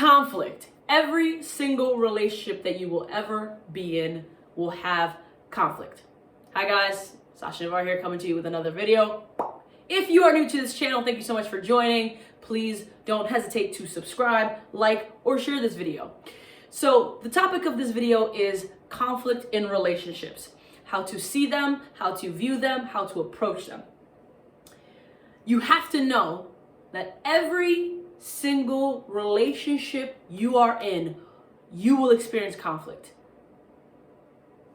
conflict. Every single relationship that you will ever be in will have conflict. Hi guys, Sasha Navar here, coming to you with another video. If you are new to this channel, thank you so much for joining. Please don't hesitate to subscribe, like, or share this video. So the topic of this video is conflict in relationships. How to see them, how to view them, how to approach them. You have to know that every single relationship you are in, you will experience conflict.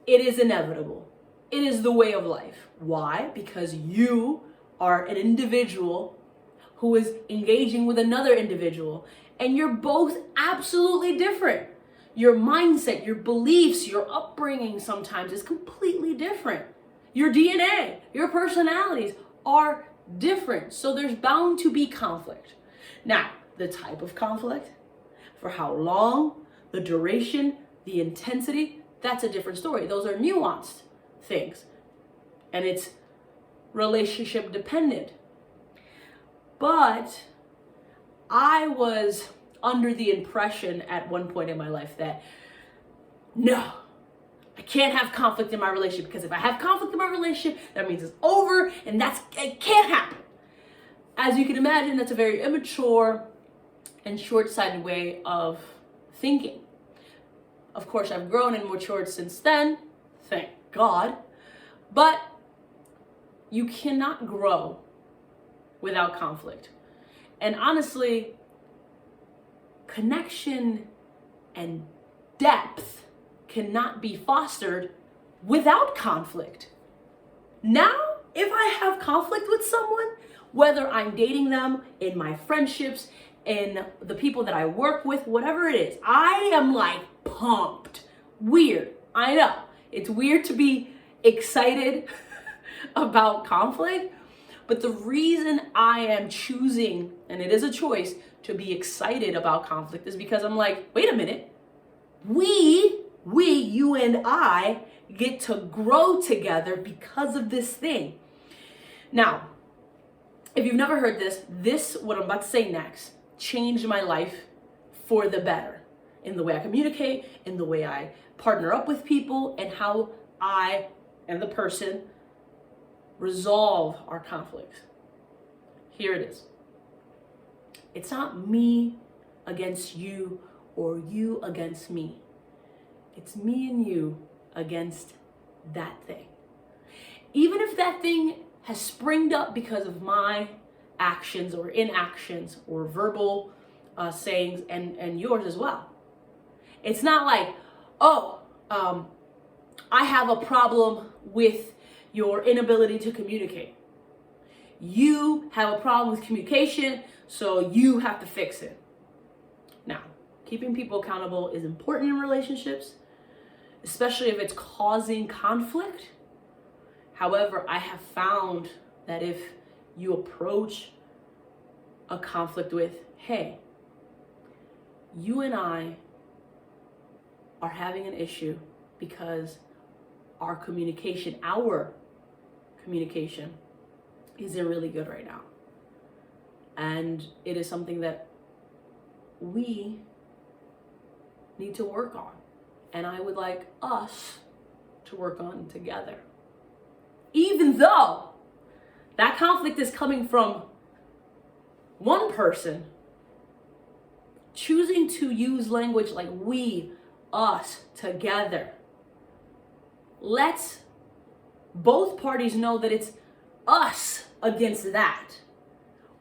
It is inevitable. It is the way of life. Why? Because you are an individual who is engaging with another individual, and you're both absolutely different. Your mindset, your beliefs, your upbringing sometimes is completely different. Your DNA, your personalities are different. So there's bound to be conflict. Now, the type of conflict, for how long, the duration, the intensity, that's a different story. Those are nuanced things. And it's relationship dependent. But I was under the impression at one point in my life that no, I can't have conflict in my relationship, because if I have conflict in my relationship, that means it's over, and it can't happen. As you can imagine, that's a very immature and short-sighted way of thinking. Of course, I've grown and matured since then, thank God, but you cannot grow without conflict. And honestly, connection and depth cannot be fostered without conflict. Now, if I have conflict with someone, whether I'm dating them, in my friendships, in the people that I work with, whatever it is, I am like pumped. Weird. I know. It's weird to be excited about conflict, but the reason I am choosing, and it is a choice, to be excited about conflict is because I'm like, wait a minute, you and I get to grow together because of this thing. Now, if you've never heard this, what I'm about to say next, changed my life for the better in the way I communicate, in the way I partner up with people, and how I and the person resolve our conflicts. Here it is. It's not me against you or you against me. It's me and you against that thing. Even if that thing has springed up because of my actions or inactions or verbal sayings and yours as well. It's not like, I have a problem with your inability to communicate. You have a problem with communication, so you have to fix it. Now, keeping people accountable is important in relationships, especially if it's causing conflict. However, I have found that if you approach a conflict with, hey, you and I are having an issue because our communication isn't really good right now. And it is something that we need to work on. And I would like us to work on together. Even though that conflict is coming from one person, choosing to use language like we, us, together, lets both parties know that it's us against that.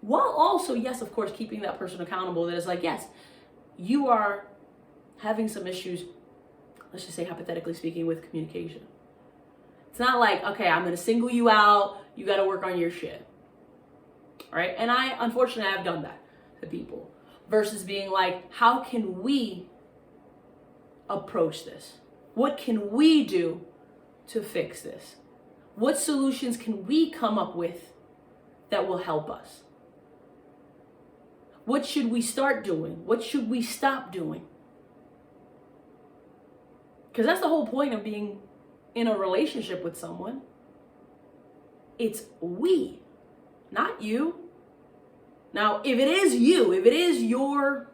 While also, yes, of course, keeping that person accountable, that is like, yes, you are having some issues, let's just say hypothetically speaking, with communication. It's not like, okay, I'm gonna single you out, you gotta work on your shit. All right, and unfortunately, I've done that to people. Versus being like, how can we approach this? What can we do to fix this? What solutions can we come up with that will help us? What should we start doing? What should we stop doing? Because that's the whole point of being in a relationship with someone. It's we, not you. Now, if it is you, if it is your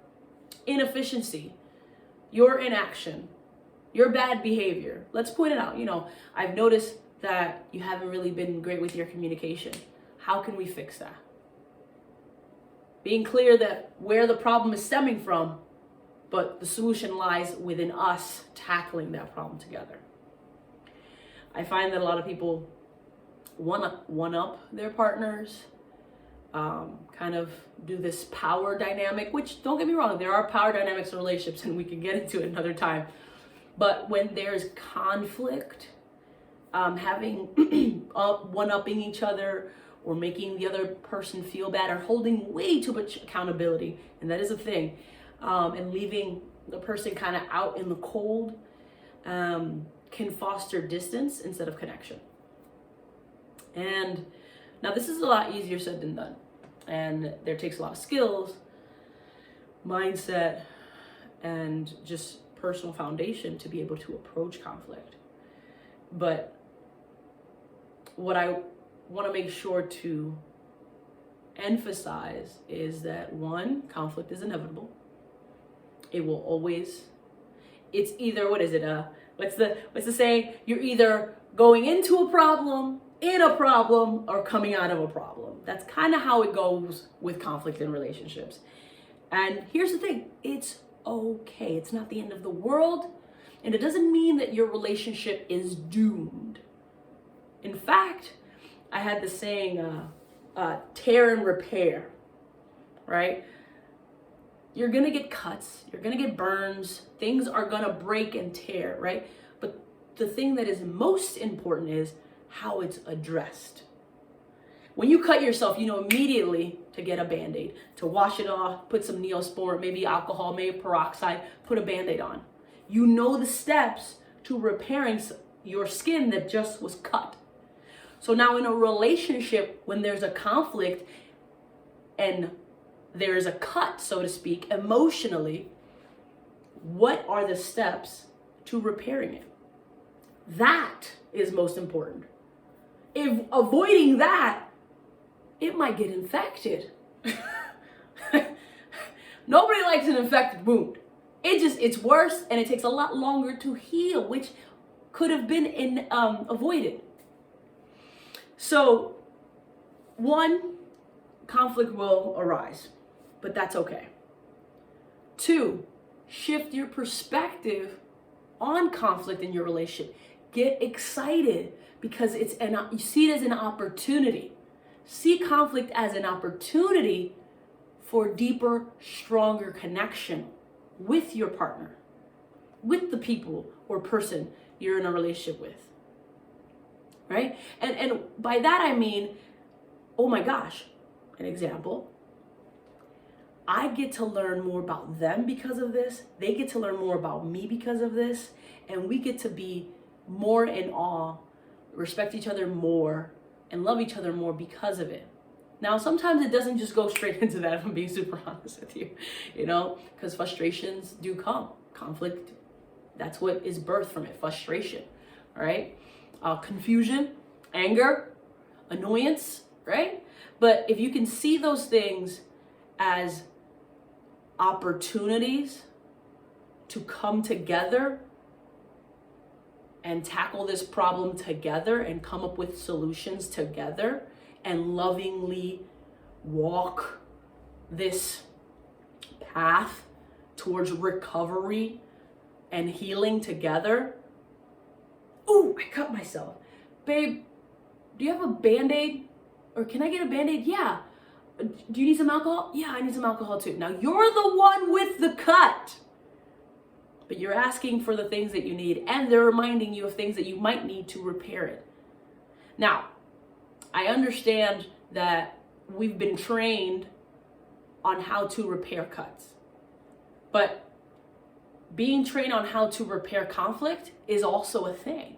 inefficiency, your inaction, your bad behavior. Let's point it out. I've noticed that you haven't really been great with your communication. How can we fix that? Being clear that where the problem is stemming from, but the solution lies within us tackling that problem together. I find that a lot of people one up their partners, kind of do this power dynamic, which, don't get me wrong, there are power dynamics in relationships and we can get into it another time. But when there's conflict, having one-upping each other or making the other person feel bad or holding way too much accountability, and that is a thing, and leaving the person kind of out in the cold, can foster distance instead of connection. And now this is a lot easier said than done. And there takes a lot of skills, mindset, and just personal foundation to be able to approach conflict. But what I want to make sure to emphasize is that, one, conflict is inevitable. It will always, it's either, what's the saying? You're either going into a problem, in a problem, or coming out of a problem. That's kind of how it goes with conflict in relationships. And here's the thing, it's okay. It's not the end of the world, and it doesn't mean that your relationship is doomed. In fact, I had this saying, tear and repair, right? You're gonna get cuts, you're gonna get burns, things are gonna break and tear, right? But the thing that is most important is how it's addressed. When you cut yourself, you know immediately to get a Band-Aid, to wash it off, put some Neosporin, maybe alcohol, maybe peroxide, put a Band-Aid on. You know the steps to repairing your skin that just was cut. So now in a relationship, when there's a conflict and there's a cut, so to speak, emotionally, what are the steps to repairing it? That is most important. If avoiding that, it might get infected. Nobody likes an infected wound. It's worse, and it takes a lot longer to heal, which could have been avoided. So, one, conflict will arise, but that's okay. Two, shift your perspective on conflict in your relationship. Get excited because you see it as an opportunity. See conflict as an opportunity for deeper, stronger connection with your partner, with the people or person you're in a relationship with, right? And by that I mean, oh my gosh, an example, I get to learn more about them because of this. They get to learn more about me because of this. And we get to be more in awe, respect each other more, and love each other more because of it. Now, sometimes it doesn't just go straight into that, if I'm being super honest with you, because frustrations do come. Conflict, that's what is birthed from it, frustration, right? Confusion, anger, annoyance, right? But if you can see those things as opportunities to come together and tackle this problem together and come up with solutions together and lovingly walk this path towards recovery and healing together. Ooh, I cut myself. Babe, do you have a Band-Aid? Or can I get a Band-Aid? Yeah. Do you need some alcohol? Yeah, I need some alcohol too. Now you're the one with the cut. But you're asking for the things that you need, and they're reminding you of things that you might need to repair it. Now, I understand that we've been trained on how to repair cuts. But being trained on how to repair conflict is also a thing.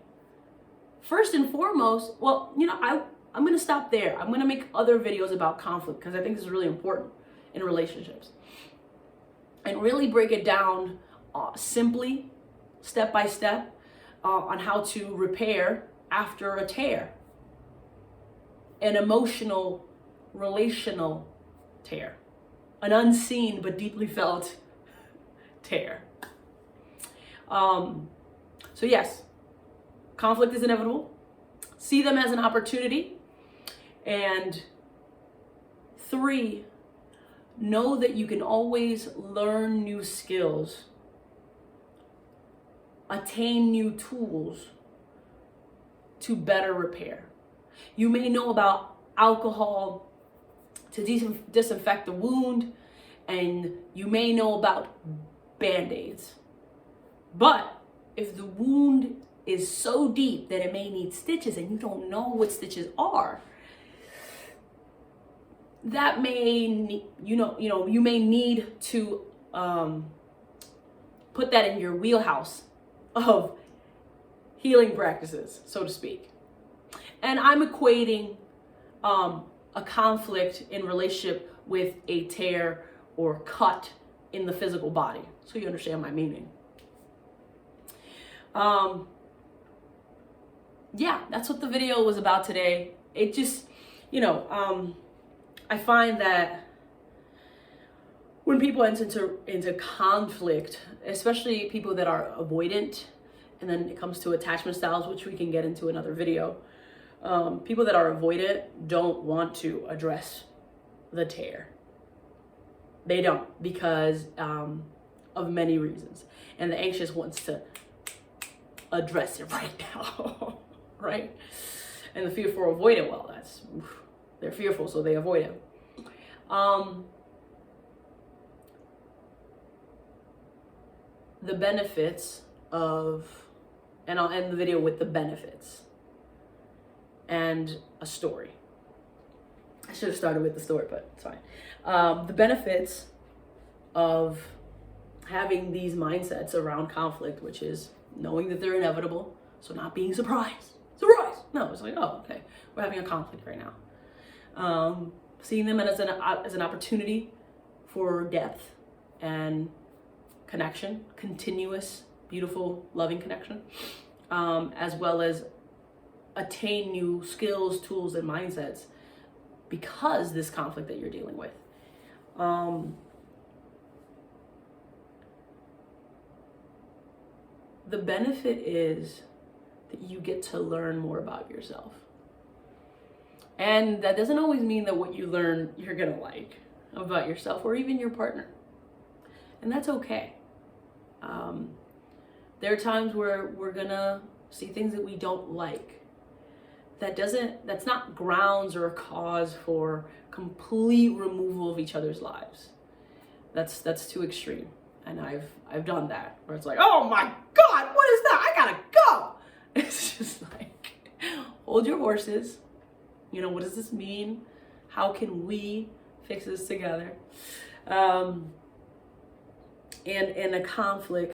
First and foremost, I'm going to stop there. I'm going to make other videos about conflict because I think this is really important in relationships. And really break it down simply, step by step, on how to repair after a tear. An emotional, relational tear. An unseen but deeply felt tear. So yes, conflict is inevitable. See them as an opportunity. And 3, know that you can always learn new skills, attain new tools to better repair. You may know about alcohol to disinfect the wound, and you may know about Band-Aids. But if the wound is so deep that it may need stitches and you don't know what stitches are, that may, you may need to put that in your wheelhouse of healing practices, so to speak. And I'm equating a conflict in relationship with a tear or cut in the physical body, so you understand my meaning. Yeah, that's what the video was about today. It just, I find that when people enter into conflict, especially people that are avoidant, and then it comes to attachment styles, which we can get into another video. People that are avoidant don't want to address the tear. They don't, because of many reasons. And the anxious wants to address it right now, right? And the fearful avoidant, well, they're fearful, so they avoid it. The benefits of, and I'll end the video with the benefits and a story. I should have started with the story, but it's fine. The benefits of having these mindsets around conflict, which is knowing that they're inevitable, so not being surprised. Surprise! No, it's like, oh, okay, we're having a conflict right now. Seeing them as an opportunity for depth and connection, continuous, beautiful, loving connection, as well as attain new skills, tools, and mindsets because this conflict that you're dealing with. The benefit is that you get to learn more about yourself. And that doesn't always mean that what you learn you're gonna like about yourself or even your partner. And that's okay. There are times where we're gonna see things that we don't like. That's not grounds or a cause for complete removal of each other's lives. That's too extreme. And I've done that, where it's like, oh my God, what is that? I gotta go. It's just like, hold your horses. What does this mean? How can we fix this together? And in a conflict,